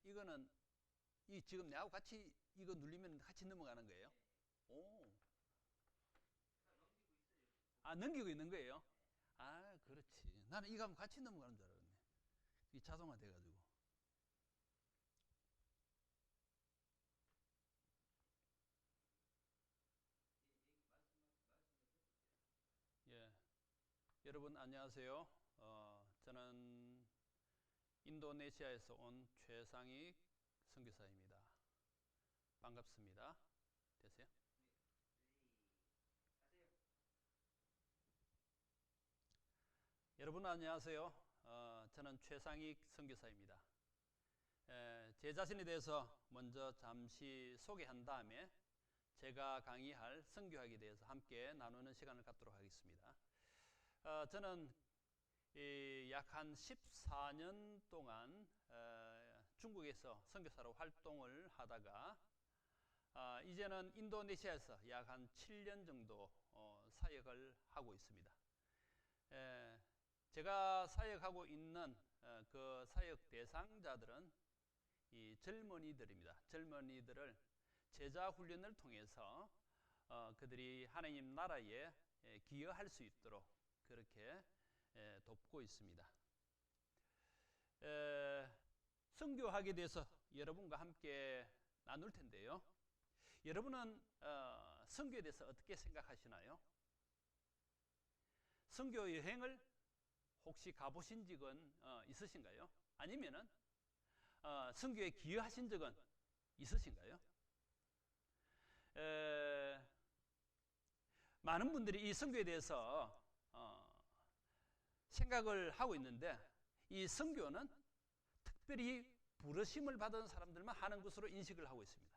이거는 이 지금 내하고 같이 이거 누르면 같이 넘어가는 거예요? 오. 아, 넘기고 있는 거예요? 아, 그렇지. 나는 이거 하면 같이 넘어가는 줄 알았네. 이 자동화 돼가지고. 예. 여러분, 안녕하세요. 저는 인도네시아에서 온 최상익 선교사입니다. 반갑습니다. 되세요? 여러분 안녕하세요. 저는 최상익 선교사입니다. 제 자신에 대해서 먼저 잠시 소개한 다음에 제가 강의할 선교학에 대해서 함께 나누는 시간을 갖도록 하겠습니다. 저는 약 한 14년 동안 중국에서 선교사로 활동을 하다가 이제는 인도네시아에서 약 한 7년 정도 사역을 하고 있습니다. 제가 사역하고 있는 그 사역 대상자들은 이 젊은이들입니다. 젊은이들을 제자 훈련을 통해서 그들이 하나님 나라에 기여할 수 있도록 그렇게 돕고 있습니다. 선교학에 대해서 여러분과 함께 나눌 텐데요. 여러분은 선교에 대해서 어떻게 생각하시나요? 선교 여행을 혹시 가보신 적은 있으신가요? 아니면은 선교에 기여하신 적은 있으신가요? 많은 분들이 이 선교에 대해서 생각을 하고 있는데 이 선교는 특별히 부르심을 받은 사람들만 하는 것으로 인식을 하고 있습니다.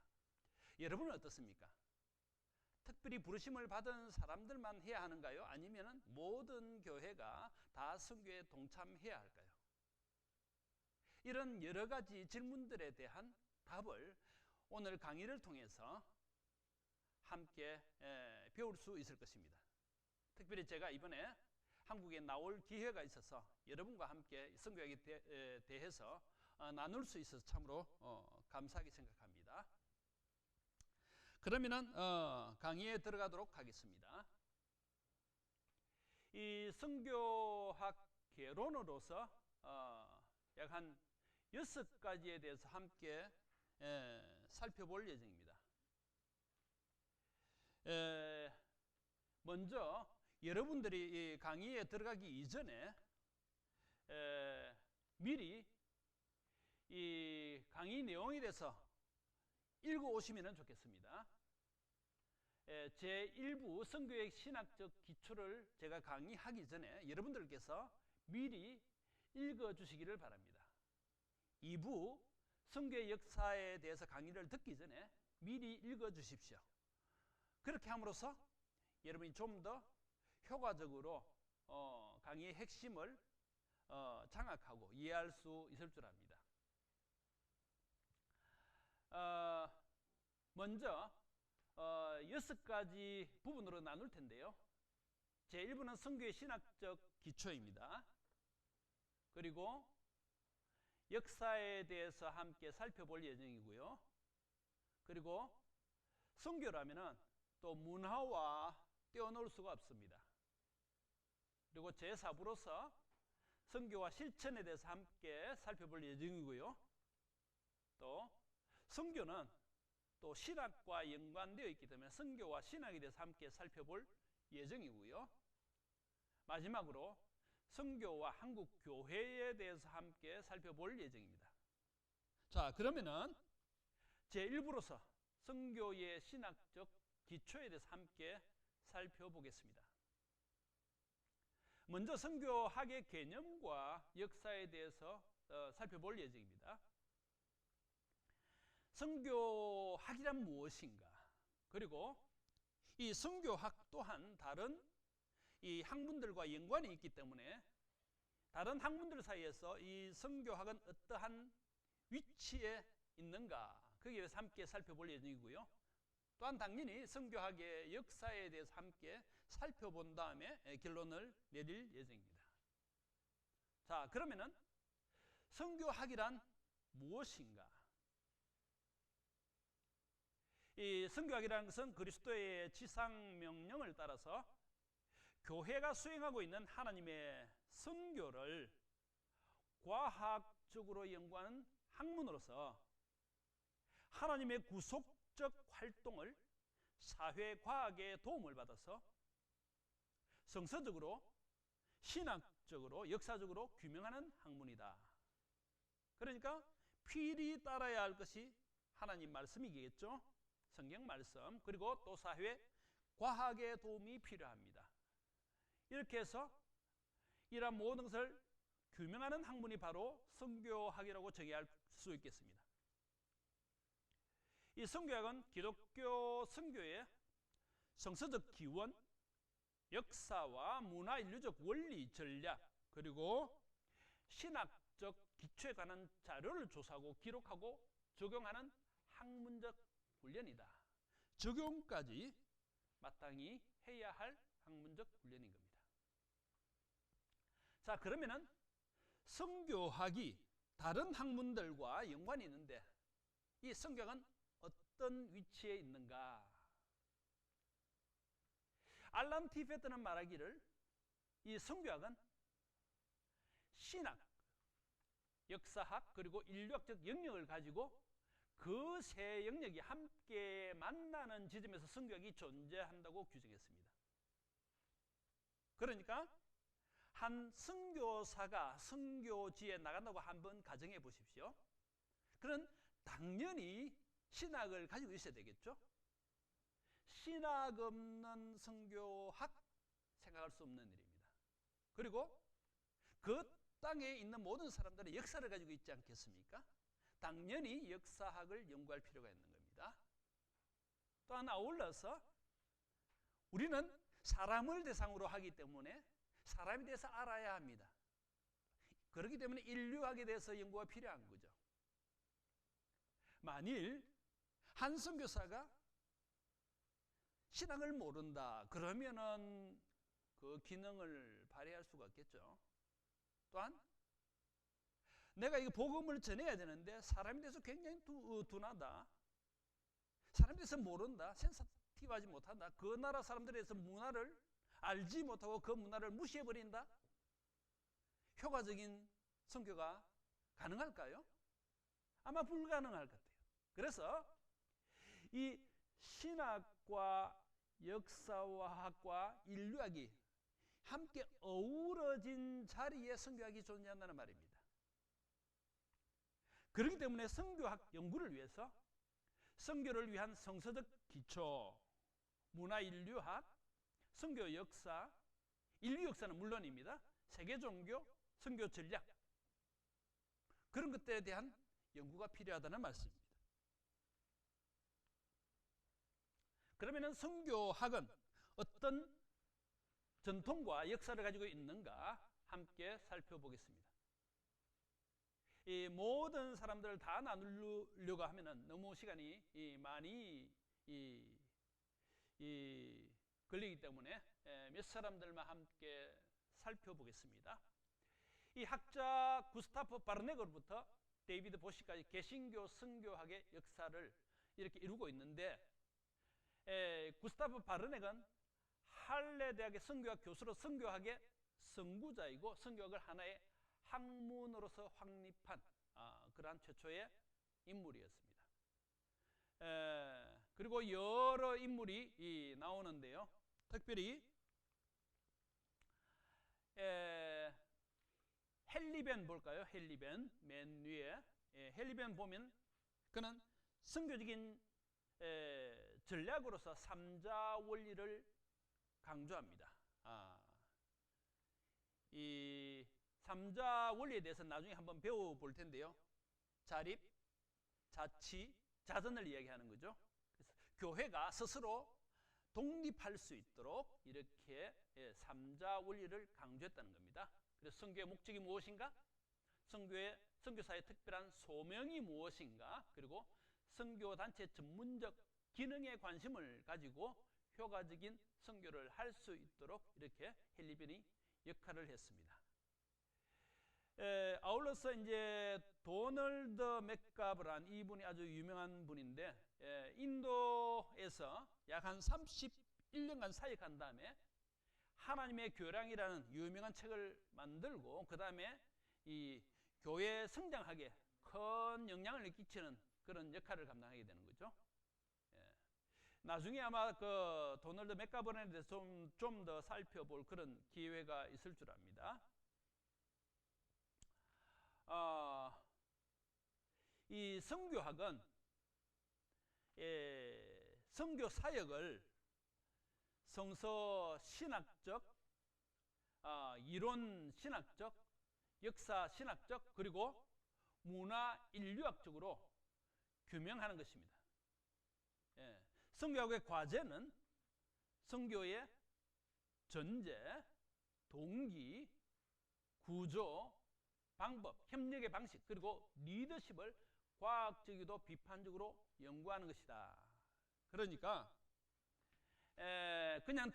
여러분은 어떻습니까? 특별히 부르심을 받은 사람들만 해야 하는가요? 아니면 모든 교회가 다 선교에 동참해야 할까요? 이런 여러 가지 질문들에 대한 답을 오늘 강의를 통해서 함께 배울 수 있을 것입니다. 특별히 제가 이번에 한국에 나올 기회가 있어서 여러분과 함께 선교에 대해서 나눌 수 있어서 참으로 감사하게 생각합니다. 그러면은 강의에 들어가도록 하겠습니다. 이 선교학 개론으로서 약 한 6가지에 대해서 함께 살펴볼 예정입니다. 먼저 여러분들이 이 강의에 들어가기 이전에 미리 이 강의 내용에 대해서 읽어오시면 좋겠습니다. 제1부 선교의 신학적 기초를 제가 강의하기 전에 여러분들께서 미리 읽어주시기를 바랍니다. 2부 선교의 역사에 대해서 강의를 듣기 전에 미리 읽어주십시오. 그렇게 함으로써 여러분이 좀 더 효과적으로 강의의 핵심을 장악하고 이해할 수 있을 줄 압니다. 먼저 6가지 부분으로 나눌 텐데요. 제1부는 선교의 신학적 기초입니다. 그리고 역사에 대해서 함께 살펴볼 예정이고요. 그리고 선교라면은 또 문화와 떼어놓을 수가 없습니다. 그리고 제4부로서 선교와 실천에 대해서 함께 살펴볼 예정이고요. 또 선교는 또 신학과 연관되어 있기 때문에 선교와 신학에 대해서 함께 살펴볼 예정이고요. 마지막으로 선교와 한국 교회에 대해서 함께 살펴볼 예정입니다. 자, 그러면은 제1부로서 선교의 신학적 기초에 대해서 함께 살펴보겠습니다. 먼저 선교학의 개념과 역사에 대해서 살펴볼 예정입니다. 선교학이란 무엇인가? 그리고 이 선교학 또한 다른 이 학문들과 연관이 있기 때문에 다른 학문들 사이에서 이 선교학은 어떠한 위치에 있는가? 거기에 대해서 함께 살펴볼 예정이고요. 또한 당연히 선교학의 역사에 대해서 함께 살펴본 다음에 결론을 내릴 예정입니다. 자, 그러면은 선교학이란 무엇인가? 이 선교학이라는 것은 그리스도의 지상명령을 따라서 교회가 수행하고 있는 하나님의 선교를 과학적으로 연구하는 학문으로서 하나님의 구속적 활동을 사회과학의 도움을 받아서 성서적으로, 신학적으로, 역사적으로 규명하는 학문이다. 그러니까 필히 따라야 할 것이 하나님 말씀이겠죠. 성경 말씀, 그리고 또 사회 과학의 도움이 필요합니다. 이렇게 해서 이러한 모든 것을 규명하는 학문이 바로 선교학이라고 정의할 수 있겠습니다. 이 선교학은 기독교 선교의 성서적 기원, 역사와 문화 인류적 원리 전략, 그리고 신학적 기초에 관한 자료를 조사하고 기록하고 적용하는 학문적 훈련이다. 적용까지 마땅히 해야 할 학문적 훈련인 겁니다. 자, 그러면은 선교학이 다른 학문들과 연관이 있는데 이 선교학은 어떤 위치에 있는가? 알란 티페트는 말하기를 이 선교학은 신학, 역사학, 그리고 인류학적 영역을 가지고 그 세 영역이 함께 만나는 지점에서 선교학이 존재한다고 규정했습니다. 그러니까 한 선교사가 선교지에 나간다고 한번 가정해 보십시오. 그는 당연히 신학을 가지고 있어야 되겠죠. 신학 없는 선교학 생각할 수 없는 일입니다. 그리고 그 땅에 있는 모든 사람들은 역사를 가지고 있지 않겠습니까? 당연히 역사학을 연구할 필요가 있는 겁니다. 또한 아울러서 우리는 사람을 대상으로 하기 때문에 사람에 대해서 알아야 합니다. 그렇기 때문에 인류학에 대해서 연구가 필요한 거죠. 만일 한 선교사가 신학을 모른다 그러면은 그 기능을 발휘할 수가 없겠죠. 또한 내가 이 복음을 전해야 되는데 사람에 대해서 굉장히 둔하다, 사람에 대해서 모른다, 센서티브하지 못한다, 그 나라 사람들에 대해서 문화를 알지 못하고 그 문화를 무시해버린다, 효과적인 선교가 가능할까요? 아마 불가능할 것 같아요. 그래서 이 신학과 역사학과 인류학이 함께 어우러진 자리에 선교학이 존재한다는 말입니다. 그렇기 때문에 선교학 연구를 위해서 선교를 위한 성서적 기초, 문화 인류학, 선교 역사, 인류 역사는 물론입니다. 세계 종교, 선교 전략, 그런 것들에 대한 연구가 필요하다는 말씀입니다. 그러면 선교학은 어떤 전통과 역사를 가지고 있는가 함께 살펴보겠습니다. 이 모든 사람들을 다 나누려고 하면 너무 시간이 많이 걸리기 때문에 몇 사람들만 함께 살펴보겠습니다. 이 학자 구스타프 바르네거로부터 데이비드 보시까지 개신교 선교학의 역사를 이렇게 이루고 있는데, 구스타프 바르네건 할레 대학의 선교학 교수로 선교학의 선구자이고 선교학을 하나의 학문으로서 확립한 그러한 최초의 인물이었습니다. 그리고 여러 인물이 나오는데요. 특별히 헨리벤 볼까요? 헨리벤 맨 위에 헨리벤 보면 그는 선교적인 전략으로서 삼자 원리를 강조합니다. 이 삼자 원리에 대해서 나중에 한번 배워볼 텐데요. 자립, 자치, 자선을 이야기하는 거죠. 그래서 교회가 스스로 독립할 수 있도록 이렇게 삼자 원리를 강조했다는 겁니다. 그래서 선교의 목적이 무엇인가? 선교사의 특별한 소명이 무엇인가? 그리고 선교단체 전문적 기능에 관심을 가지고 효과적인 선교를 할 수 있도록 이렇게 헨리 역할을 했습니다. 아울러서 이제 도널드 맥가브란 이분이 아주 유명한 분인데 인도에서 약 한 31년간 사역한 다음에 하나님의 교량이라는 유명한 책을 만들고 그 다음에 이 교회 성장하게 큰 영향을 끼치는 그런 역할을 감당하게 되는 거죠. 나중에 아마 그 도널드 맥가브란에 대해서 좀 더 살펴볼 그런 기회가 있을 줄 압니다. 이 선교학은 선교 사역을 성서 신학적, 이론 신학적, 역사 신학적, 그리고 문화 인류학적으로 규명하는 것입니다. 선교학의 과제는 선교의 전제, 동기, 구조, 방법, 협력의 방식, 그리고 리더십을 과학적이고 비판적으로 연구하는 것이다. 그러니까 그냥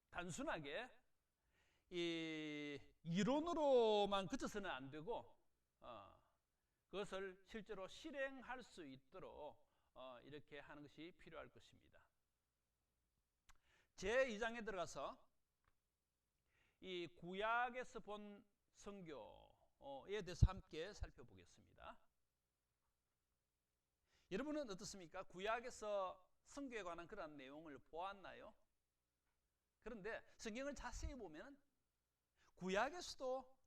단순하게 이 이론으로만 그쳐서는 안 되고 그것을 실제로 실행할 수 있도록 이렇게 하는 것이 필요할 것입니다. 제2장에 들어가서 이 구약에서 본 선교에 대해서 함께 살펴보겠습니다. 여러분은 어떻습니까? 구약에서 선교에 관한 그런 내용을 보았나요? 그런데 성경을 자세히 보면 구약에서도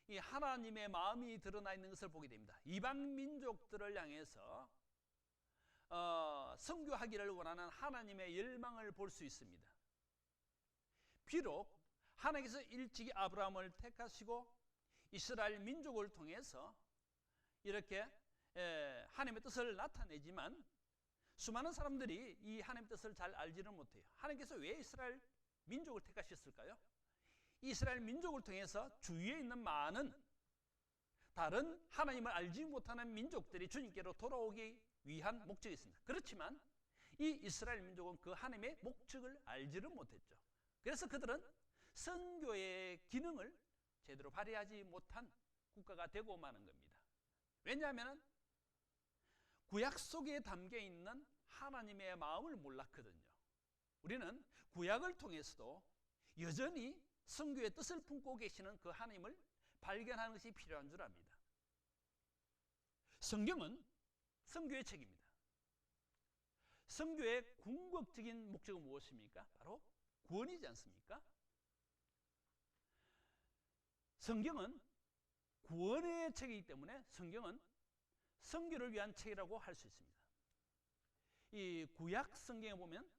이 하나님의 마음이 드러나 있는 것을 보게 됩니다. 이방 민족들을 향해서 선교하기를 원하는 하나님의 열망을 볼 수 있습니다. 비록 하나님께서 일찍이 아브라함을 택하시고 이스라엘 민족을 통해서 이렇게 하나님의 뜻을 나타내지만 수많은 사람들이 이 하나님의 뜻을 잘 알지는 못해요. 하나님께서 왜 이스라엘 민족을 택하셨을까요? 이스라엘 민족을 통해서 주위에 있는 많은 다른 하나님을 알지 못하는 민족들이 주님께로 돌아오기 위한 목적이 있습니다. 그렇지만 이 이스라엘 민족은 그 하나님의 목적을 알지를 못했죠. 그래서 그들은 선교의 기능을 제대로 발휘하지 못한 국가가 되고 마는 겁니다. 왜냐하면 구약 속에 담겨 있는 하나님의 마음을 몰랐거든요. 우리는 구약을 통해서도 여전히 선교의 뜻을 품고 계시는 그 하나님을 발견하는 것이 필요한 줄 압니다. 성경은 선교의 책입니다. 선교의 궁극적인 목적은 무엇입니까? 바로 구원이지 않습니까? 성경은 구원의 책이기 때문에 성경은 선교를 위한 책이라고 할 수 있습니다. 이 구약 성경에 보면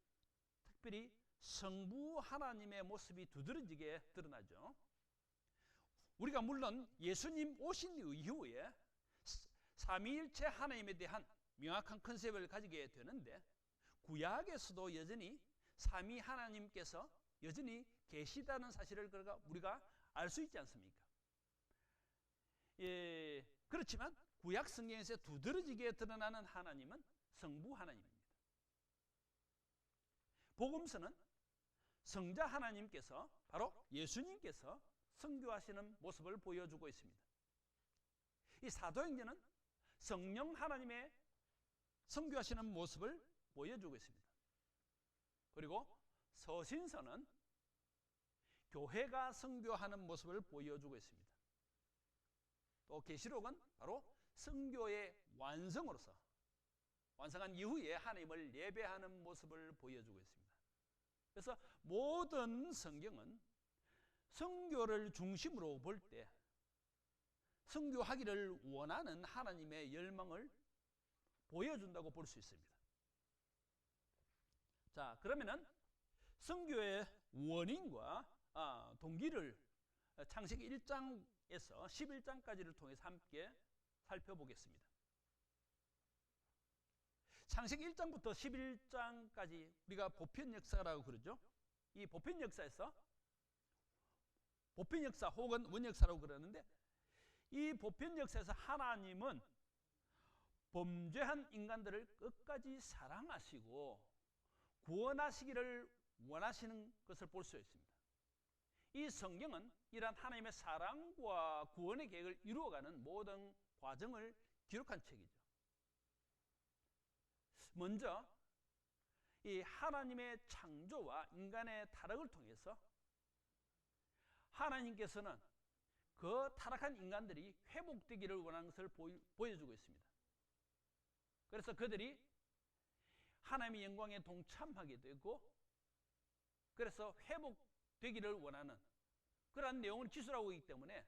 특별히 성부 하나님의 모습이 두드러지게 드러나죠. 우리가 물론 예수님 오신 이후에 삼위일체 하나님에 대한 명확한 컨셉을 가지게 되는데 구약에서도 여전히 삼위 하나님께서 여전히 계시다는 사실을 우리가 알 수 있지 않습니까? 그렇지만 구약 성경에서 두드러지게 드러나는 하나님은 성부 하나님입니다. 복음서는 성자 하나님께서 바로 예수님께서 선교하시는 모습을 보여주고 있습니다. 이 사도행전은 성령 하나님의 선교하시는 모습을 보여주고 있습니다. 그리고 서신서는 교회가 선교하는 모습을 보여주고 있습니다. 또 계시록은 바로 선교의 완성으로서 완성한 이후에 하나님을 예배하는 모습을 보여주고 있습니다. 그래서 모든 성경은 선교를 중심으로 볼 때 선교하기를 원하는 하나님의 열망을 보여준다고 볼 수 있습니다. 자, 그러면은 선교의 원인과 동기를 창세기 1장에서 11장까지를 통해서 함께 살펴보겠습니다. 창세기 1장부터 11장까지 우리가 보편 역사라고 그러죠. 이 보편 역사에서 보편 역사 혹은 원역사라고 그러는데 이 보편 역사에서 하나님은 범죄한 인간들을 끝까지 사랑하시고 구원하시기를 원하시는 것을 볼 수 있습니다. 이 성경은 이러한 하나님의 사랑과 구원의 계획을 이루어가는 모든 과정을 기록한 책이죠. 먼저 이 하나님의 창조와 인간의 타락을 통해서 하나님께서는 그 타락한 인간들이 회복되기를 원하는 것을 보여주고 있습니다. 그래서 그들이 하나님의 영광에 동참하게 되고, 그래서 회복되기를 원하는 그러한 내용을 기술하고 있기 때문에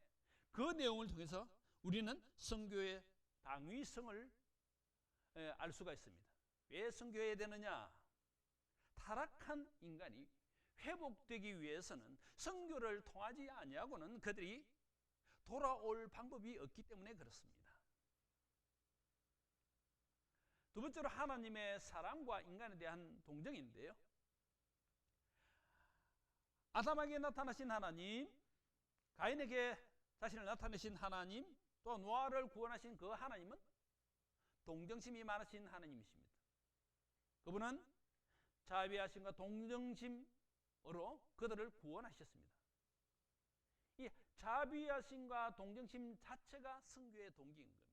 그 내용을 통해서 우리는 선교의 당위성을 알 수가 있습니다. 왜 선교해야 되느냐? 타락한 인간이 회복되기 위해서는 선교를 통하지 아니하고는 그들이 돌아올 방법이 없기 때문에 그렇습니다. 두 번째로 하나님의 사랑과 인간에 대한 동정인데요. 아담에게 나타나신 하나님, 가인에게 자신을 나타내신 하나님, 또 노아를 구원하신 그 하나님은 동정심이 많으신 하나님이십니다. 그분은 자비하심과 동정심으로 그들을 구원하셨습니다. 이 자비하심과 동정심 자체가 선교의 동기인 겁니다.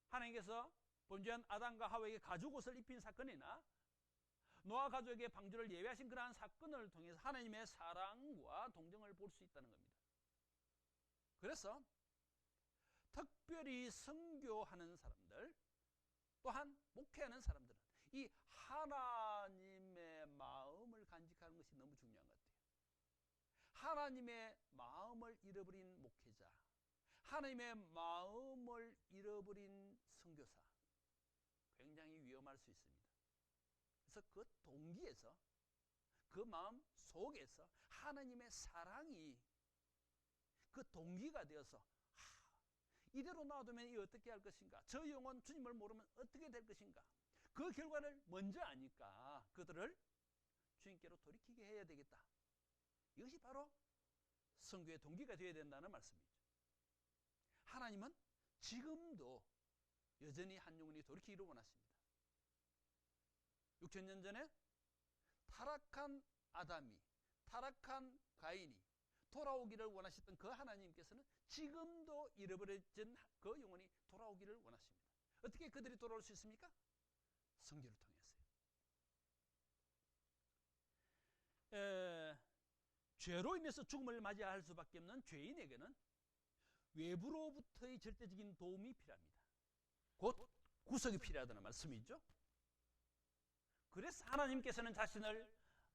하나님께서 범죄한 아담과 하와에게 가죽옷을 입힌 사건이나 노아 가족에게 방주를 예외하신 그러한 사건을 통해서 하나님의 사랑과 동정을 볼 수 있다는 겁니다. 그래서 특별히 선교하는 사람들, 또한 목회하는 사람들은 이 하나님의 마음을 간직하는 것이 너무 중요한 것 같아요. 하나님의 마음을 잃어버린 목회자, 하나님의 마음을 잃어버린 선교사, 굉장히 위험할 수 있습니다. 그래서 그 동기에서, 그 마음 속에서 하나님의 사랑이 그 동기가 되어서 이대로 놔두면 이 어떻게 할 것인가, 저 영혼 주님을 모르면 어떻게 될 것인가, 그 결과를 먼저 아니까 그들을 주님께로 돌이키게 해야 되겠다. 이것이 바로 선교의 동기가 되어야 된다는 말씀이죠. 하나님은 지금도 여전히 한 영혼이 돌이키기를 원하십니다. 6,000년 전에 타락한 아담이, 타락한 가인이 돌아오기를 원하셨던 그 하나님께서는 지금도 잃어버려진 그 영혼이 돌아오기를 원하십니다. 어떻게 그들이 돌아올 수 있습니까? 선교를 통해서요. 죄로 인해서 죽음을 맞이할 수밖에 없는 죄인에게는 외부로부터의 절대적인 도움이 필요합니다. 곧 구속이 필요하다는 말씀이죠. 그래서 하나님께서는 자신을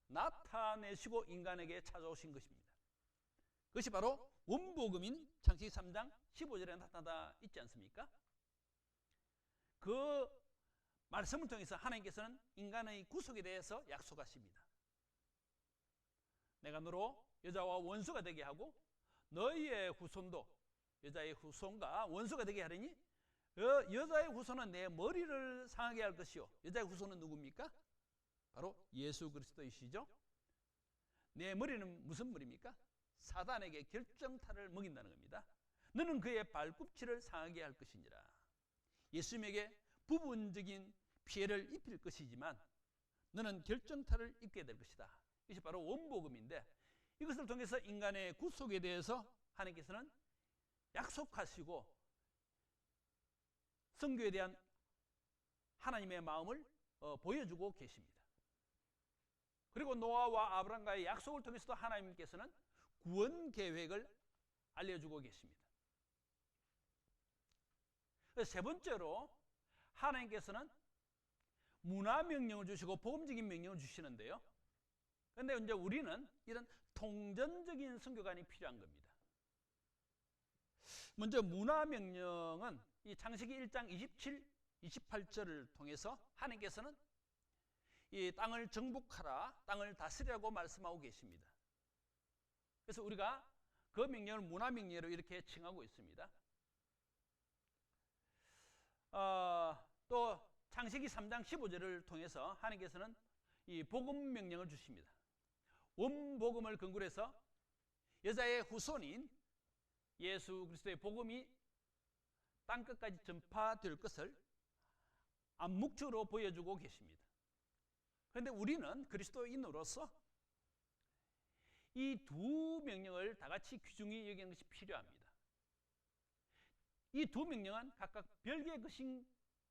나타내시고 인간에게 찾아오신 것입니다. 그것이 바로 원복음인 창세기 3장 15절에 나타나 있지 않습니까? 그 말씀을 통해서 하나님께서는 인간의 구속에 대해서 약속하십니다. 내가 너로 여자와 원수가 되게 하고 너희의 후손도 여자의 후손과 원수가 되게 하리니 여자의 후손은 내 머리를 상하게 할 것이요. 여자의 후손은 누굽니까? 바로 예수 그리스도이시죠. 내 머리는 무슨 머리입니까? 사단에게 결정타를 먹인다는 겁니다. 너는 그의 발꿈치를 상하게 할 것이니라. 예수님에게 부분적인 피해를 입힐 것이지만 너는 결정타를 입게 될 것이다. 이것이 바로 원복음인데, 이것을 통해서 인간의 구속에 대해서 하나님께서는 약속하시고 선교에 대한 하나님의 마음을 보여주고 계십니다. 그리고 노아와 아브라함과의 약속을 통해서도 하나님께서는 구원 계획을 알려주고 계십니다. 세 번째로 하나님께서는 문화 명령을 주시고 복음적인 명령을 주시는데요. 그런데 이제 우리는 이런 통전적인 선교관이 필요한 겁니다. 먼저 문화 명령은 이 창세기 1장 27, 28절을 통해서 하나님께서는 이 땅을 정복하라, 땅을 다스리라고 말씀하고 계십니다. 그래서 우리가 그 명령을 문화 명령으로 이렇게 칭하고 있습니다. 또 창세기 3장 15절을 통해서 하나님께서는 이 복음 명령을 주십니다. 원복음을 근거로 해서 여자의 후손인 예수 그리스도의 복음이 땅끝까지 전파될 것을 암묵적으로 보여주고 계십니다. 그런데 우리는 그리스도인으로서 이 두 명령을 다 같이 귀중히 여기는 것이 필요합니다. 이 두 명령은 각각 별개의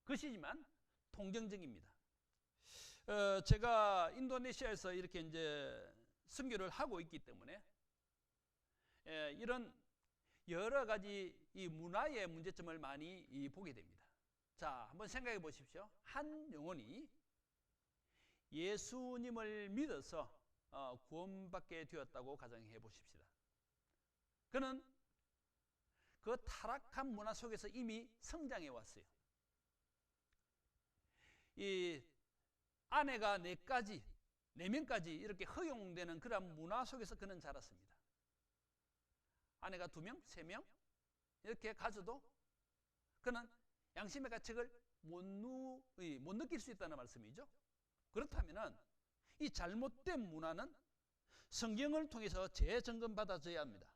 것이지만 통정적입니다. 제가 인도네시아에서 이렇게 이제 선교를 하고 있기 때문에 이런 여러 가지 이 문화의 문제점을 많이 보게 됩니다. 자, 한번 생각해 보십시오. 한 영혼이 예수님을 믿어서 구원받게 되었다고 가정해 보십시다. 그는 그 타락한 문화 속에서 이미 성장해 왔어요. 이 아내가 4명까지 이렇게 허용되는 그런 문화 속에서 그는 자랐습니다. 아내가 2명, 3명 이렇게 가져도 그는 양심의 가책을 못 느낄 수 있다는 말씀이죠. 그렇다면 이 잘못된 문화는 성경을 통해서 재점검받아져야 합니다.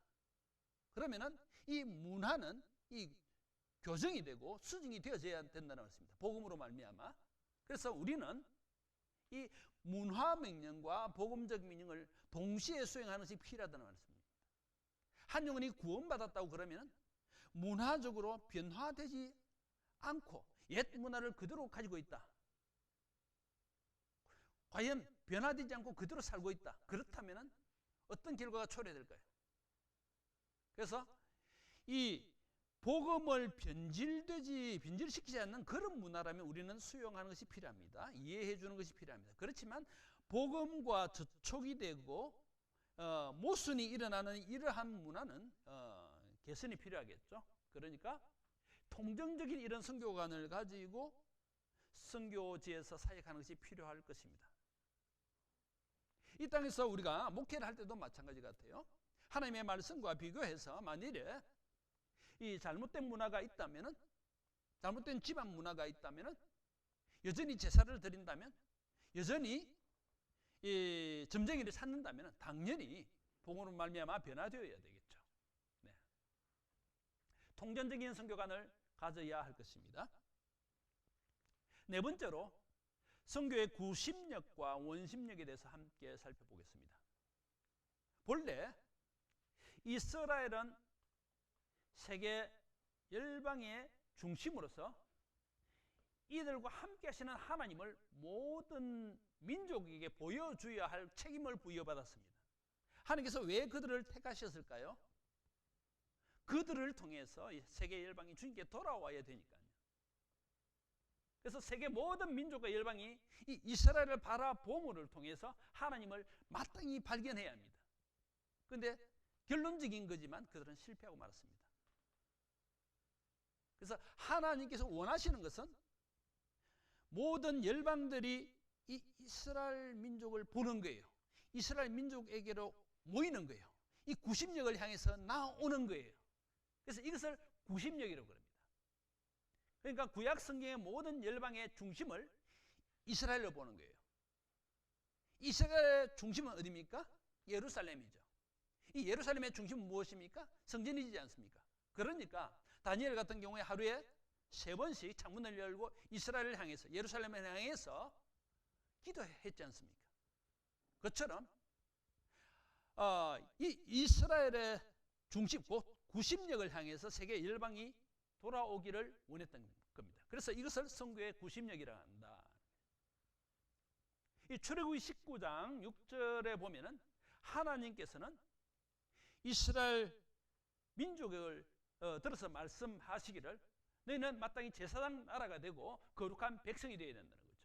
그러면은 이 문화는 이 교정이 되고 수정이 되어져야 된다는 말씀입니다. 복음으로 말미암아. 그래서 우리는 이 문화 명령과 복음적 명령을 동시에 수행하는 것이 필요하다는 말씀입니다. 한 영혼이 구원받았다고 그러면 문화적으로 변화되지 않고 옛 문화를 그대로 가지고 있다. 과연 변화되지 않고 그대로 살고 있다. 그렇다면 어떤 결과가 초래될까요? 그래서 이 복음을 변질시키지 않는 그런 문화라면 우리는 수용하는 것이 필요합니다. 이해해 주는 것이 필요합니다. 그렇지만 복음과 접촉이 되고 모순이 일어나는 이러한 문화는 개선이 필요하겠죠. 그러니까 통정적인 이런 선교관을 가지고 선교지에서 사역하는 것이 필요할 것입니다. 이 땅에서 우리가 목회를 할 때도 마찬가지 같아요. 하나님의 말씀과 비교해서 만일에 이 잘못된 문화가 있다면은, 잘못된 집안 문화가 있다면은, 여전히 제사를 드린다면, 여전히 이 점쟁이를 찾는다면 당연히 복음으로 말미암아 변화되어야 되겠죠. 네. 통전적인 선교관을 가져야 할 것입니다. 네 번째로 선교의 구심력과 원심력에 대해서 함께 살펴보겠습니다. 본래 이스라엘은 세계 열방의 중심으로서 이들과 함께 하시는 하나님을 모든 민족에게 보여줘야 할 책임을 부여받았습니다. 하나님께서 왜 그들을 택하셨을까요? 그들을 통해서 세계 열방이 주님께 돌아와야 되니까요. 그래서 세계 모든 민족과 열방이 이 이스라엘을 바라봄을 통해서 하나님을 마땅히 발견해야 합니다. 그런데 결론적인 거지만 그들은 실패하고 말았습니다. 그래서 하나님께서 원하시는 것은 모든 열방들이 이 이스라엘 민족을 보는 거예요. 이스라엘 민족에게로 모이는 거예요. 이 구심력을 향해서 나오는 거예요. 그래서 이것을 구심력이라고 합니다. 그러니까 구약 성경의 모든 열방의 중심을 이스라엘로 보는 거예요. 이스라엘의 중심은 어디입니까? 예루살렘이죠. 이 예루살렘의 중심은 무엇입니까? 성전이지 않습니까? 그러니까 다니엘 같은 경우에 하루에 3번씩 창문을 열고 이스라엘을 향해서, 예루살렘을 향해서 기도했지 않습니까? 그처럼 이 이스라엘의 중심, 곧 구심력을 향해서 세계 열방이 돌아오기를 원했던 겁니다. 그래서 이것을 선교의 구심력이라 한다. 이 출애굽기 19장 6절에 보면은 하나님께서는 이스라엘 민족을 들어서 말씀하시기를 너희는 마땅히 제사장 나라가 되고 거룩한 백성이 되어야 된다는 거죠.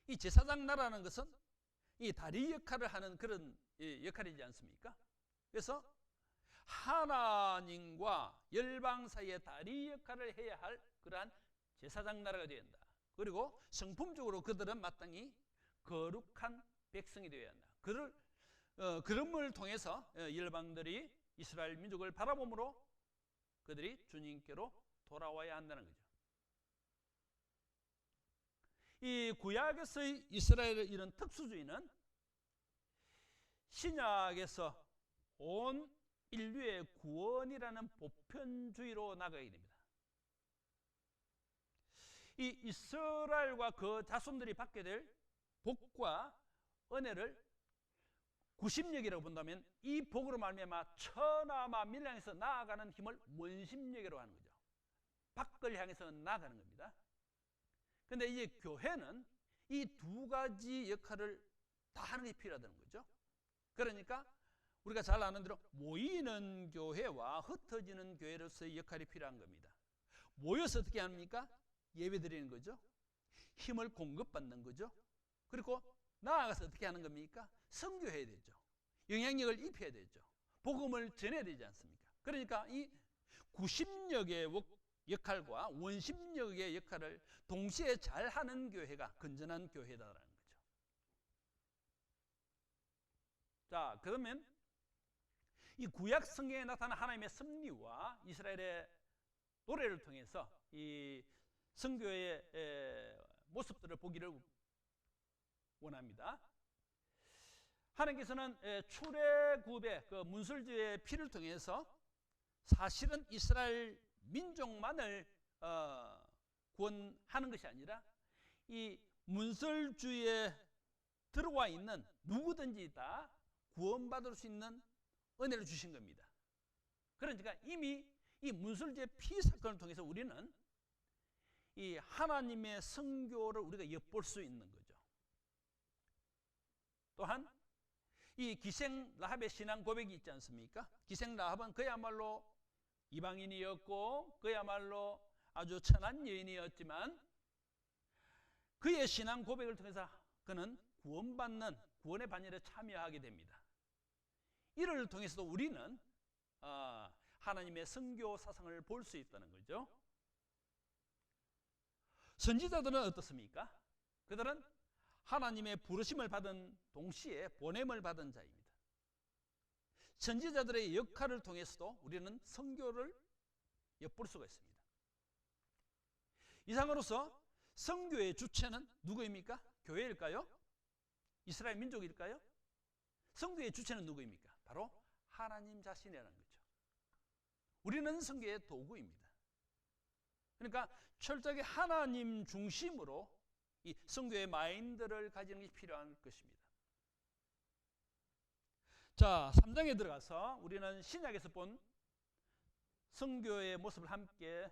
이 제사장 나라는 것은 이 다리 역할을 하는 그런 역할이지 않습니까? 그래서 하나님과 열방 사이의 다리 역할을 해야 할 그러한 제사장 나라가 되어야 한다. 그리고 성품적으로 그들은 마땅히 거룩한 백성이 되어야 한다. 그럼을 통해서 열방들이 이스라엘 민족을 바라봄으로 그들이 주님께로 돌아와야 한다는 거죠. 이 구약에서의 이스라엘의 이런 특수주의는 신약에서 온 인류의 구원이라는 보편주의로 나가게 됩니다. 이 이스라엘과 그 자손들이 받게 될 복과 은혜를 구심력이라고 본다면 이 복으로 말미암아 천하 만민을 향해서 나아가는 힘을 원심력이라고 하는 거죠. 밖을 향해서 나아가는 겁니다. 그런데 이제 교회는 이 두 가지 역할을 다 하는 게 필요하다는 거죠. 그러니까 우리가 잘 아는 대로 모이는 교회와 흩어지는 교회로서의 역할이 필요한 겁니다. 모여서 어떻게 합니까? 예배 드리는 거죠. 힘을 공급받는 거죠. 그리고 나아가서 어떻게 하는 겁니까? 선교해야 되죠. 영향력을 입혀야 되죠. 복음을 전해야 되지 않습니까? 그러니까 이 구심력의 역할과 원심력의 역할을 동시에 잘하는 교회가 건전한 교회다라는 거죠. 자, 그러면 이 구약 성경에 나타난 하나님의 섭리와 이스라엘의 노래를 통해서 이 선교의 모습들을 보기를 원합니다. 하나님께서는 출애굽의 그 문설주의 피를 통해서 사실은 이스라엘 민족만을 구원하는 것이 아니라 이 문설주에 들어와 있는 누구든지 다 구원받을 수 있는 은혜를 주신 겁니다. 그러니까 이미 이 문설주의 피 사건을 통해서 우리는 이 하나님의 선교를 우리가 엿볼 수 있는 거죠. 또한 이 기생 라합의 신앙 고백이 있지 않습니까? 기생 라합은 그야말로 이방인이었고 그야말로 아주 천한 여인이었지만 그의 신앙 고백을 통해서 그는 구원받는 구원의 반열에 참여하게 됩니다. 이를 통해서도 우리는 하나님의 선교 사상을 볼 수 있다는 거죠. 선지자들은 어떻습니까? 그들은 하나님의 부르심을 받은 동시에 보냄을 받은 자입니다. 선지자들의 역할을 통해서도 우리는 선교를 엿볼 수가 있습니다. 이상으로서 선교의 주체는 누구입니까? 교회일까요? 이스라엘 민족일까요? 선교의 주체는 누구입니까? 바로 하나님 자신이라는 거죠. 우리는 선교의 도구입니다. 그러니까 철저하게 하나님 중심으로 이 선교의 마인드를 가지는 것이 필요한 것입니다. 자, 3장에 들어가서 우리는 신약에서 본 선교의 모습을 함께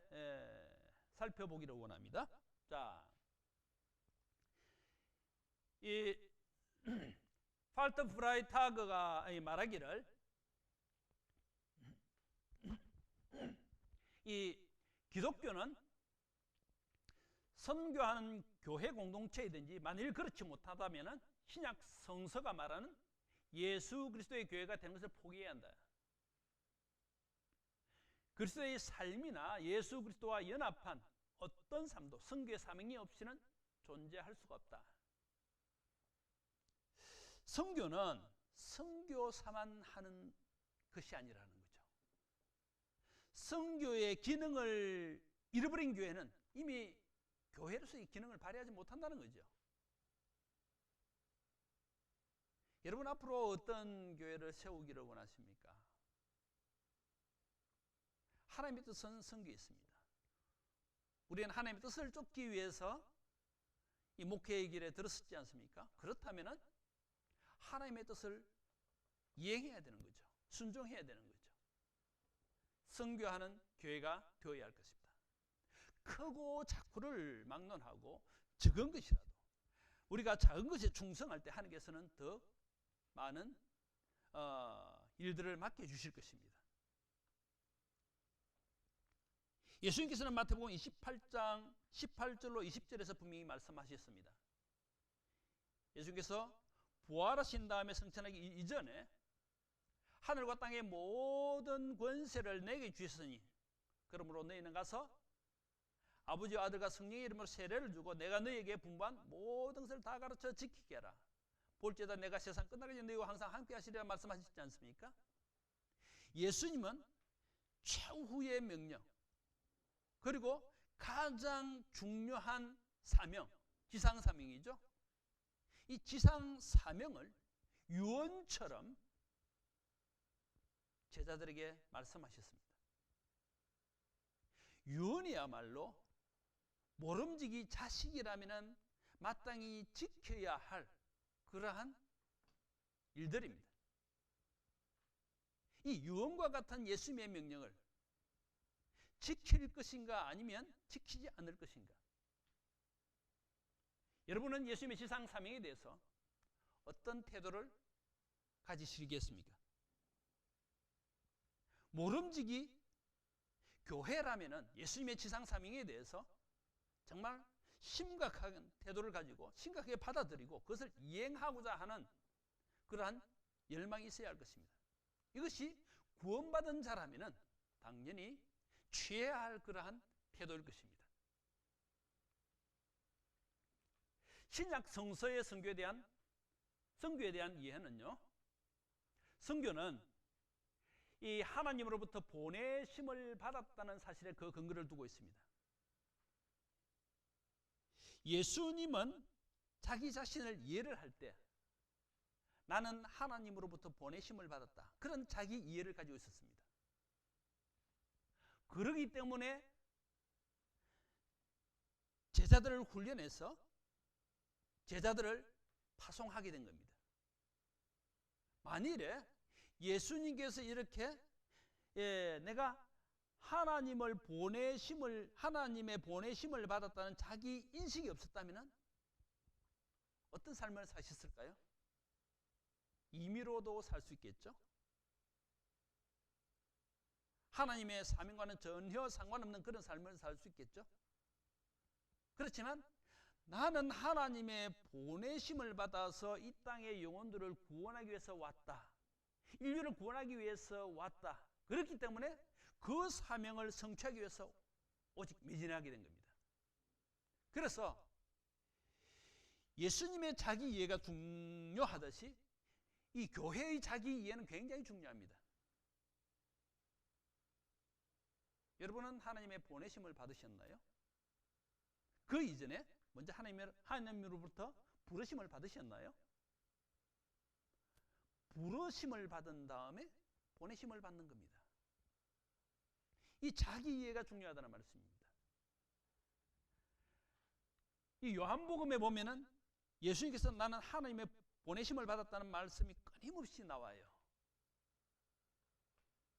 살펴보기를 원합니다. 자, 이 팔트 프라이타그가 말하기를 이 기독교는 선교하는 교회 공동체이든지 만일 그렇지 못하다면 신약 성서가 말하는 예수 그리스도의 교회가 되는 것을 포기해야 한다. 그리스도의 삶이나 예수 그리스도와 연합한 어떤 삶도 선교의 사명이 없이는 존재할 수가 없다. 선교는 선교사만 하는 것이 아니라는 거죠. 선교의 기능을 잃어버린 교회는 이미 교회로서의 기능을 발휘하지 못한다는 거죠. 여러분 앞으로 어떤 교회를 세우기를 원하십니까? 하나님의 뜻은 선교에 있습니다. 우리는 하나님의 뜻을 쫓기 위해서 이 목회의 길에 들었지 않습니까? 그렇다면 하나님의 뜻을 이행해야 되는 거죠. 순종해야 되는 거죠. 선교하는 교회가 되어야 할 것입니다. 크고 작고를 막론하고 적은 것이라도 우리가 작은 것에 충성할 때 하나님께서는 더 많은 일들을 맡겨주실 것입니다. 예수님께서는 마태복음 28장 18절로 20절에서 분명히 말씀하셨습니다. 예수님께서 부활하신 다음에 승천하기 이전에 하늘과 땅의 모든 권세를 내게 주셨으니 그러므로 너희는 가서 아버지와 아들과 성령의 이름으로 세례를 주고 내가 너희에게 분부한 모든 것을 다 가르쳐 지키게 하라. 볼지어다 내가 세상 끝나기 전에 너희와 항상 함께 하시리라 말씀하셨지 않습니까? 예수님은 최후의 명령 그리고 가장 중요한 사명, 지상사명이죠. 이 지상사명을 유언처럼 제자들에게 말씀하셨습니다. 유언이야말로 모름지기 자식이라면 마땅히 지켜야 할 그러한 일들입니다. 이 유언과 같은 예수님의 명령을 지킬 것인가 아니면 지키지 않을 것인가? 여러분은 예수님의 지상 사명에 대해서 어떤 태도를 가지시겠습니까? 모름지기 교회라면은 예수님의 지상 사명에 대해서 정말 심각한 태도를 가지고 심각하게 받아들이고 그것을 이행하고자 하는 그러한 열망이 있어야 할 것입니다. 이것이 구원받은 자라면은 당연히 취해야 할 그러한 태도일 것입니다. 신약 성서의 선교에 대한 이해는요, 선교는 이 하나님으로부터 보내심을 받았다는 사실에 그 근거를 두고 있습니다. 예수님은 자기 자신을 이해를 할 때 나는 하나님으로부터 보내심을 받았다, 그런 자기 이해를 가지고 있었습니다. 그러기 때문에 제자들을 훈련해서 제자들을 파송하게 된 겁니다. 만일에 예수님께서 이렇게 내가 하나님의 보내심을 받았다는 자기 인식이 없었다면 어떤 삶을 사셨을까요? 임의로도 살 수 있겠죠. 하나님의 사명과는 전혀 상관없는 그런 삶을 살 수 있겠죠. 그렇지만 나는 하나님의 보내심을 받아서 이 땅의 영혼들을 구원하기 위해서 왔다, 인류를 구원하기 위해서 왔다, 그렇기 때문에 그 사명을 성취하기 위해서 오직 매진하게 된 겁니다. 그래서 예수님의 자기 이해가 중요하듯이 이 교회의 자기 이해는 굉장히 중요합니다. 여러분은 하나님의 보내심을 받으셨나요? 그 이전에 먼저 하나님으로부터 부르심을 받으셨나요? 부르심을 받은 다음에 보내심을 받는 겁니다. 이 자기 이해가 중요하다는 말씀입니다. 이 요한복음에 보면은 예수님께서 나는 하나님의 보내심을 받았다는 말씀이 끊임없이 나와요.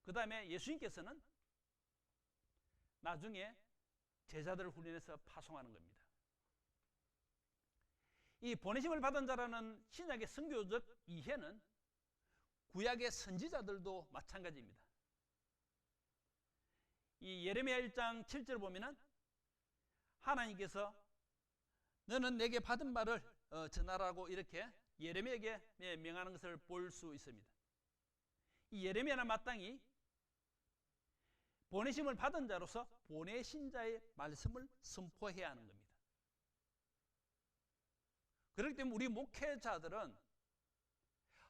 그 다음에 예수님께서는 나중에 제자들을 훈련해서 파송하는 겁니다. 이 보내심을 받은 자라는 신약의 선교적 이해는 구약의 선지자들도 마찬가지입니다. 이 예레미야 1장 7절 보면은 하나님께서 너는 내게 받은 말을 전하라고 이렇게 예레미야에게 명하는 것을 볼 수 있습니다. 이 예레미야는 마땅히 보내심을 받은 자로서 보내신 자의 말씀을 선포해야 하는 겁니다. 그렇기 때문에 우리 목회자들은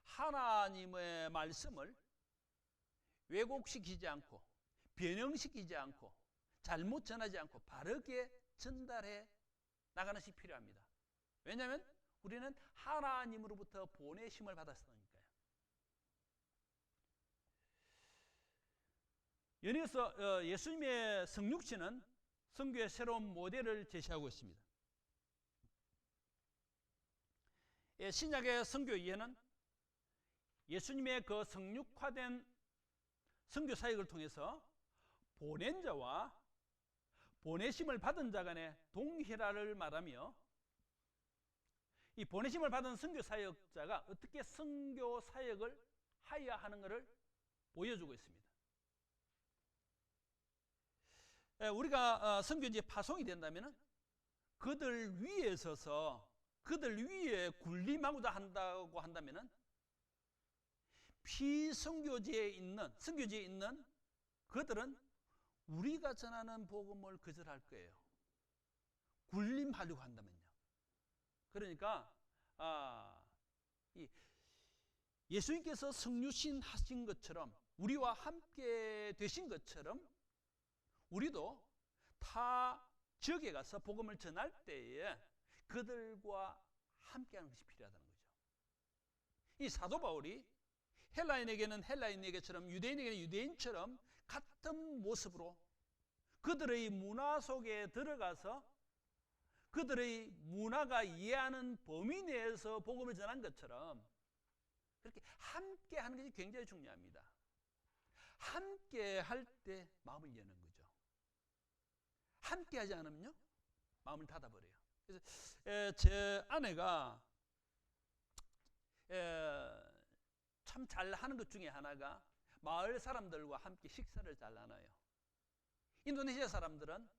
하나님의 말씀을 왜곡시키지 않고 변형시키지 않고 잘못 전하지 않고 바르게 전달해 나가는 것이 필요합니다. 왜냐하면 우리는 하나님으로부터 보내심을 받았으니까요. 연이어서 예수님의 성육신은 선교의 새로운 모델을 제시하고 있습니다. 신약의 선교 이해는 예수님의 그 성육화된 선교 사역을 통해서 보낸 자와 보내심을 받은 자 간의 동일화를 말하며 이 보내심을 받은 선교 사역자가 어떻게 선교 사역을 하여야 하는 것을 보여주고 있습니다. 우리가 선교지에 파송이 된다면 그들 위에 서서 그들 위에 군림하고자 한다고 한다면 피선교지에 있는 그들은 우리가 전하는 복음을 거절할 거예요. 군림하려고 한다면요. 그러니까 예수님께서 성육신 하신 것처럼 우리와 함께 되신 것처럼 우리도 타 지역에 가서 복음을 전할 때에 그들과 함께하는 것이 필요하다는 거죠. 이 사도 바울이 헬라인에게는 헬라인에게처럼, 유대인에게는 유대인처럼 같은 모습으로 그들의 문화 속에 들어가서 그들의 문화가 이해하는 범위 내에서 복음을 전한 것처럼 그렇게 함께 하는 것이 굉장히 중요합니다. 함께 할 때 마음을 여는 거죠. 함께 하지 않으면요, 마음을 닫아버려요. 그래서 제 아내가 참 잘하는 것 중에 하나가 마을 사람들과 함께 식사를 잘 나눠요. 인도네시아 사람들은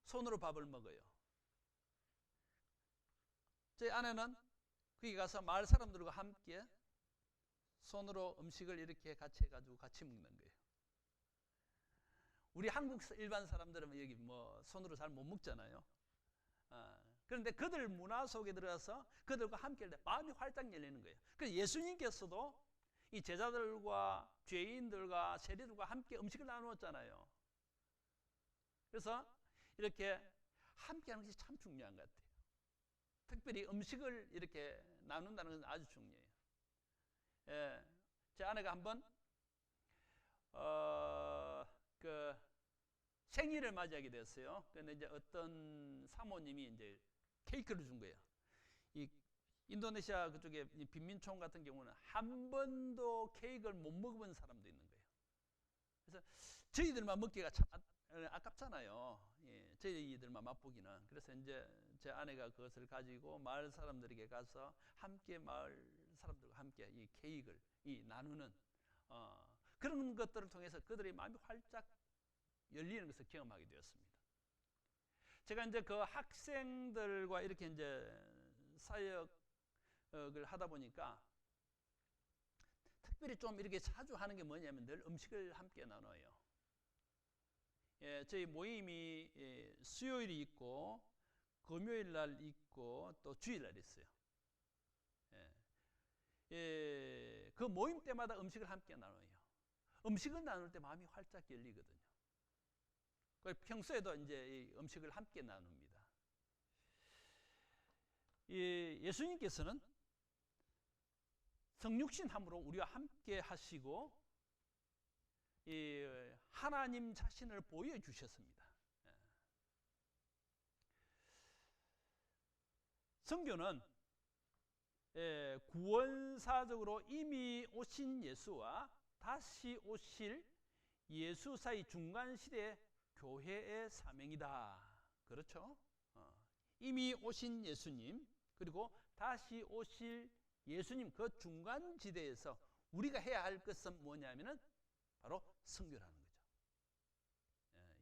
손으로 밥을 먹어요. 제 아내는 거기 가서 마을 사람들과 함께 손으로 음식을 이렇게 같이 해가지고 같이 먹는 거예요. 우리 한국 일반 사람들은 여기 뭐 손으로 잘 못 먹잖아요. 그런데 그들 문화 속에 들어가서 그들과 함께 할 때 마음이 활짝 열리는 거예요. 그래서 예수님께서도 이 제자들과 죄인들과 세리들과 함께 음식을 나누었잖아요. 그래서 이렇게 함께 하는 것이 참 중요한 것 같아요. 특별히 음식을 이렇게 나눈다는 것은 아주 중요해요. 제 아내가 한번 그 생일을 맞이하게 됐어요. 그런데 이제 어떤 사모님이 이제 케이크를 준 거예요. 이 인도네시아 그쪽에 빈민촌 같은 경우는 한 번도 케이크를 못 먹어본 사람도 있는 거예요. 그래서 저희들만 먹기가 참 아깝잖아요. 예, 저희들만 맛보기는. 그래서 이제 제 아내가 그것을 가지고 마을 사람들에게 가서 함께 마을 사람들과 함께 이 케이크를 나누는 그런 것들을 통해서 그들의 마음이 활짝 열리는 것을 경험하게 되었습니다. 제가 이제 그 학생들과 이렇게 이제 사역을 하다 보니까 특별히 좀 이렇게 자주 하는 게 뭐냐면 늘 음식을 함께 나눠요. 예, 저희 모임이 수요일이 있고 금요일 날 있고 또 주일 날 있어요. 그 모임 때마다 음식을 함께 나눠요. 음식을 나눌 때 마음이 활짝 열리거든요. 평소에도 이제 음식을 함께 나눕니다. 예수님께서는 성육신함으로 우리와 함께 하시고 하나님 자신을 보여주셨습니다. 성경은 구원사적으로 이미 오신 예수와 다시 오실 예수 사이 중간 시대의 교회의 사명이다. 그렇죠? 이미 오신 예수님 그리고 다시 오실 예수님 그 중간 지대에서 우리가 해야 할 것은 뭐냐면은 바로 선교라는 거죠.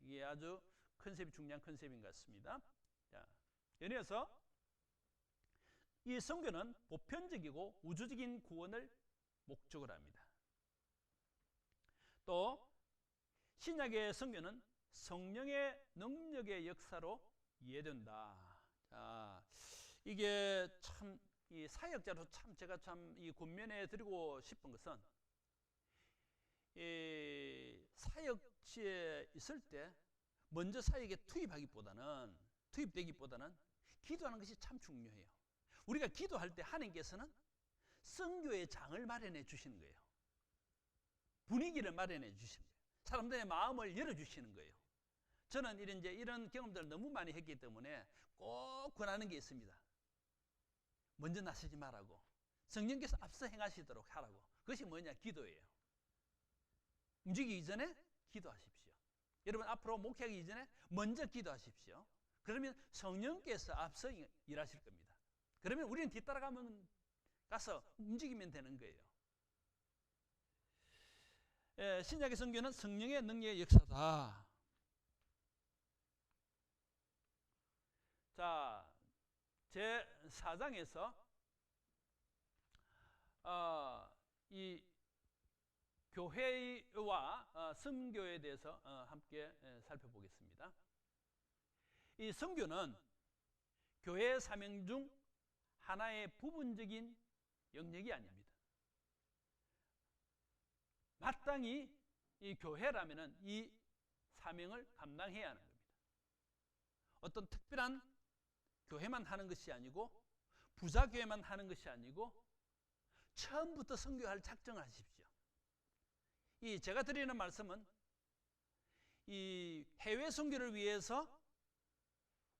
이게 아주 컨셉이 중요한 컨셉인 것 같습니다. 자, 연이어서 이 선교는 보편적이고 우주적인 구원을 목적으로 합니다. 또 신약의 선교는 성령의 능력의 역사로 이해된다. 자, 이게 참 이 사역자로 참 제가 참 이 권면해 드리고 싶은 것은 이 사역지에 있을 때 먼저 사역에 투입되기보다는 기도하는 것이 참 중요해요. 우리가 기도할 때 하나님께서는 선교의 장을 마련해 주시는 거예요. 분위기를 마련해 주시는 거예요. 사람들의 마음을 열어주시는 거예요. 저는 이런 경험들을 너무 많이 했기 때문에 꼭 권하는 게 있습니다. 먼저 나서지 말라고. 성령께서 앞서 행하시도록 하라고. 그것이 뭐냐? 기도예요. 움직이기 전에 기도하십시오. 여러분 앞으로 목회하기 이전에 먼저 기도하십시오. 그러면 성령께서 앞서 일하실 겁니다. 그러면 우리는 뒤따라가면 가서 움직이면 되는 거예요. 신약의 선교는 성령의 능력의 역사다. 자, 제 4장에서 이 교회와 선교에 대해서 함께 살펴보겠습니다. 이 선교는 교회의 사명 중 하나의 부분적인 영역이 아닙니다. 마땅히 이 교회라면은 이 사명을 감당해야 하는 겁니다. 어떤 특별한 교회만 하는 것이 아니고 부자교회만 하는 것이 아니고 처음부터 선교할 작정을 하십시오. 제가 드리는 말씀은 이 해외 선교를 위해서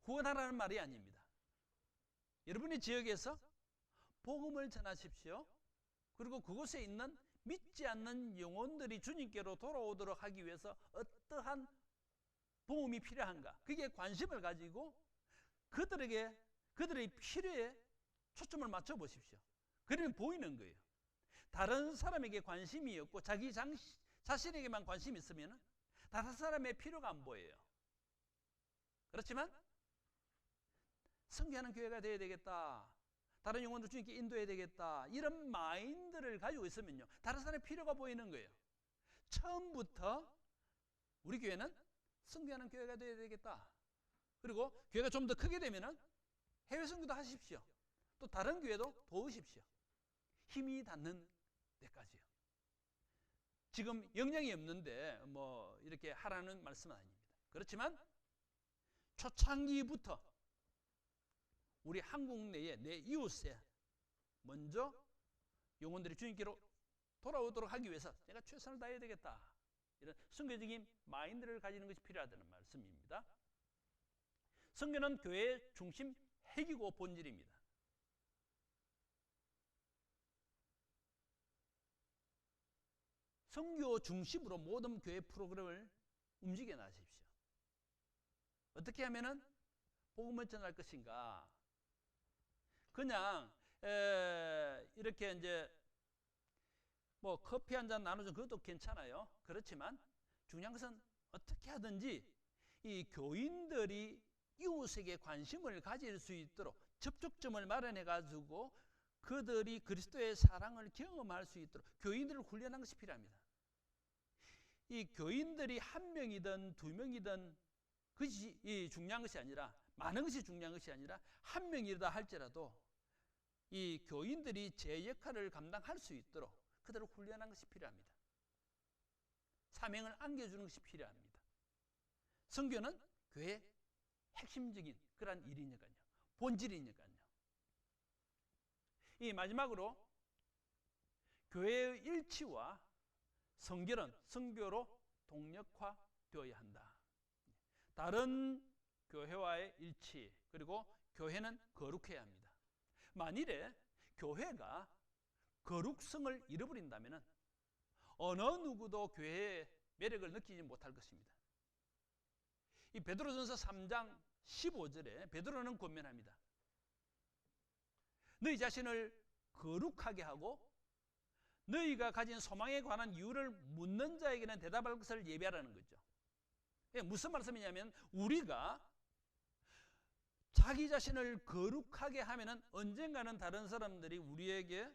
후원하라는 말이 아닙니다. 여러분의 지역에서 복음을 전하십시오. 그리고 그곳에 있는 믿지 않는 영혼들이 주님께로 돌아오도록 하기 위해서 어떠한 도움이 필요한가, 그게 관심을 가지고 그들의 필요에 초점을 맞춰 보십시오. 그러면 보이는 거예요. 다른 사람에게 관심이 없고 자기 자신에게만 관심이 있으면 다른 사람의 필요가 안 보여요. 그렇지만 선교하는 교회가 되어야 되겠다, 다른 영혼들 주님께 인도해야 되겠다, 이런 마인드를 가지고 있으면요, 다른 사람의 필요가 보이는 거예요. 처음부터 우리 교회는 선교하는 교회가 되어야 되겠다. 그리고 교회가 좀 더 크게 되면은 해외 선교도 하십시오. 또 다른 교회도 도우십시오. 힘이 닿는 데까지요. 지금 역량이 없는데 뭐 이렇게 하라는 말씀은 아닙니다. 그렇지만 초창기부터 우리 한국 내에 내 이웃에 먼저 영혼들이 주님께로 돌아오도록 하기 위해서 내가 최선을 다해야 되겠다, 이런 선교적인 마인드를 가지는 것이 필요하다는 말씀입니다. 선교는 교회의 중심 핵이고 본질입니다. 선교 중심으로 모든 교회 프로그램을 움직여 나십시오. 어떻게 하면은 복음을 전할 것인가? 그냥 이렇게 이제 뭐 커피 한 잔 나누죠. 그것도 괜찮아요. 그렇지만 중요한 것은 어떻게 하든지 이 교인들이 이웃에게 관심을 가질 수 있도록 접촉점을 마련해 가지고 그들이 그리스도의 사랑을 경험할 수 있도록 교인들을 훈련하는 것이 필요합니다. 이 교인들이 한 명이든 두 명이든 그것이 중요한 것이 아니라, 많은 것이 중요한 것이 아니라 한 명이다 할지라도 이 교인들이 제 역할을 감당할 수 있도록 그들을 훈련하는 것이 필요합니다. 사명을 안겨주는 것이 필요합니다. 선교는 교회의 핵심적인 그러한 일이니까요. 본질이니까요. 이 마지막으로 교회의 일치와 성결은 선교로 동력화되어야 한다. 다른 교회와의 일치, 그리고 교회는 거룩해야 합니다. 만일에 교회가 거룩성을 잃어버린다면 어느 누구도 교회의 매력을 느끼지 못할 것입니다. 이 베드로전서 3장 15절에 베드로는 권면합니다. 너희 자신을 거룩하게 하고 너희가 가진 소망에 관한 이유를 묻는 자에게는 대답할 것을 예비하라는 거죠. 무슨 말씀이냐면 우리가 자기 자신을 거룩하게 하면은 언젠가는 다른 사람들이 우리에게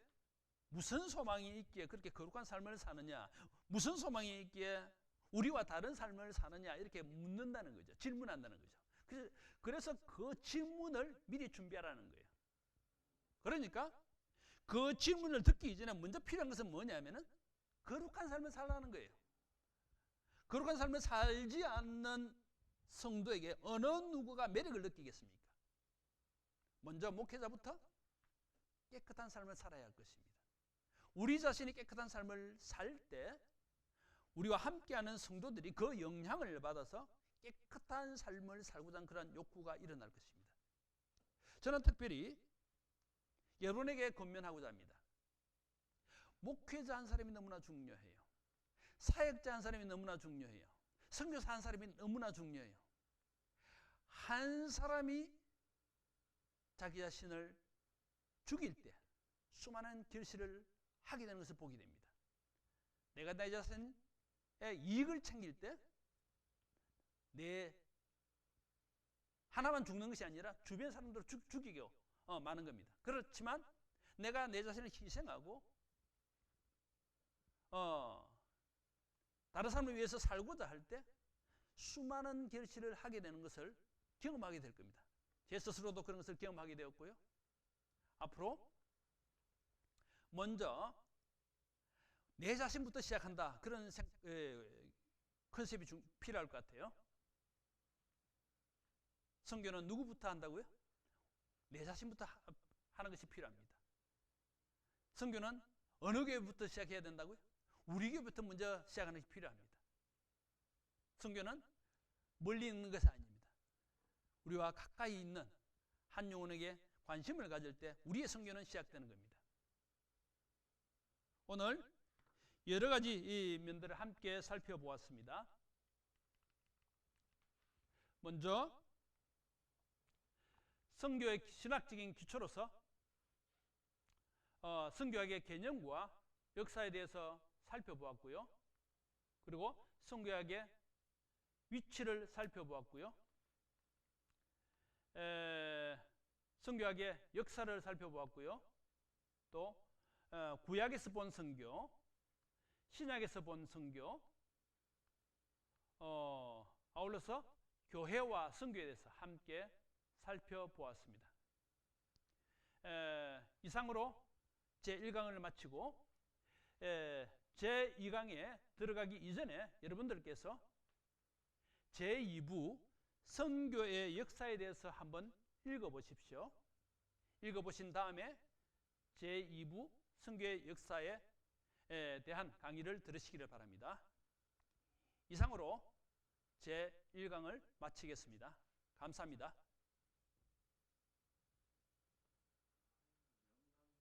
무슨 소망이 있기에 그렇게 거룩한 삶을 사느냐, 무슨 소망이 있기에 우리와 다른 삶을 사느냐, 이렇게 묻는다는 거죠. 질문한다는 거죠. 그래서 그 질문을 미리 준비하라는 거예요. 그러니까 그 질문을 듣기 이전에 먼저 필요한 것은 뭐냐면은 거룩한 삶을 살라는 거예요. 거룩한 삶을 살지 않는 성도에게 어느 누구가 매력을 느끼겠습니까? 먼저 목회자부터 깨끗한 삶을 살아야 할 것입니다. 우리 자신이 깨끗한 삶을 살 때 우리와 함께하는 성도들이 그 영향을 받아서 깨끗한 삶을 살고자 하는 그런 욕구가 일어날 것입니다. 저는 특별히 여러분에게 권면하고자 합니다. 목회자 한 사람이 너무나 중요해요. 사역자 한 사람이 너무나 중요해요. 선교사 한 사람이 너무나 중요해요. 한 사람이 자기 자신을 죽일 때 수많은 결실을 하게 되는 것을 보게 됩니다. 내가 내 자신의 이익을 챙길 때 내 하나만 죽는 것이 아니라 주변 사람들을 죽이고 마는 겁니다. 그렇지만 내가 내 자신을 희생하고 다른 사람을 위해서 살고자 할 때 수많은 결실을 하게 되는 것을 경험하게 될 겁니다. 제 스스로도 그런 것을 경험하게 되었고요. 앞으로 먼저 내 자신부터 시작한다, 그런 컨셉이 필요할 것 같아요. 선교는 누구부터 한다고요? 내 자신부터 하는 것이 필요합니다. 선교는 어느 교회부터 시작해야 된다고요? 우리 교회부터 먼저 시작하는 것이 필요합니다. 선교는 멀리 있는 것이 아닙니다. 우리와 가까이 있는 한 영혼에게 관심을 가질 때 우리의 선교는 시작되는 겁니다. 오늘 여러 가지 이 면들을 함께 살펴보았습니다. 먼저 선교의 신학적인 기초로서 선교학의 개념과 역사에 대해서 살펴보았고요. 그리고 선교학의 위치를 살펴보았고요. 선교학의 역사를 살펴보았고요. 또 구약에서 본 선교, 신약에서 본 선교, 아울러서 교회와 선교에 대해서 함께 살펴보았습니다. 이상으로 제1강을 마치고 제2강에 들어가기 이전에 여러분들께서 제2부 선교의 역사에 대해서 한번 읽어보십시오. 읽어보신 다음에 제2부 선교의 역사에 대한 강의를 들으시기를 바랍니다. 이상으로 제1강을 마치겠습니다. 감사합니다.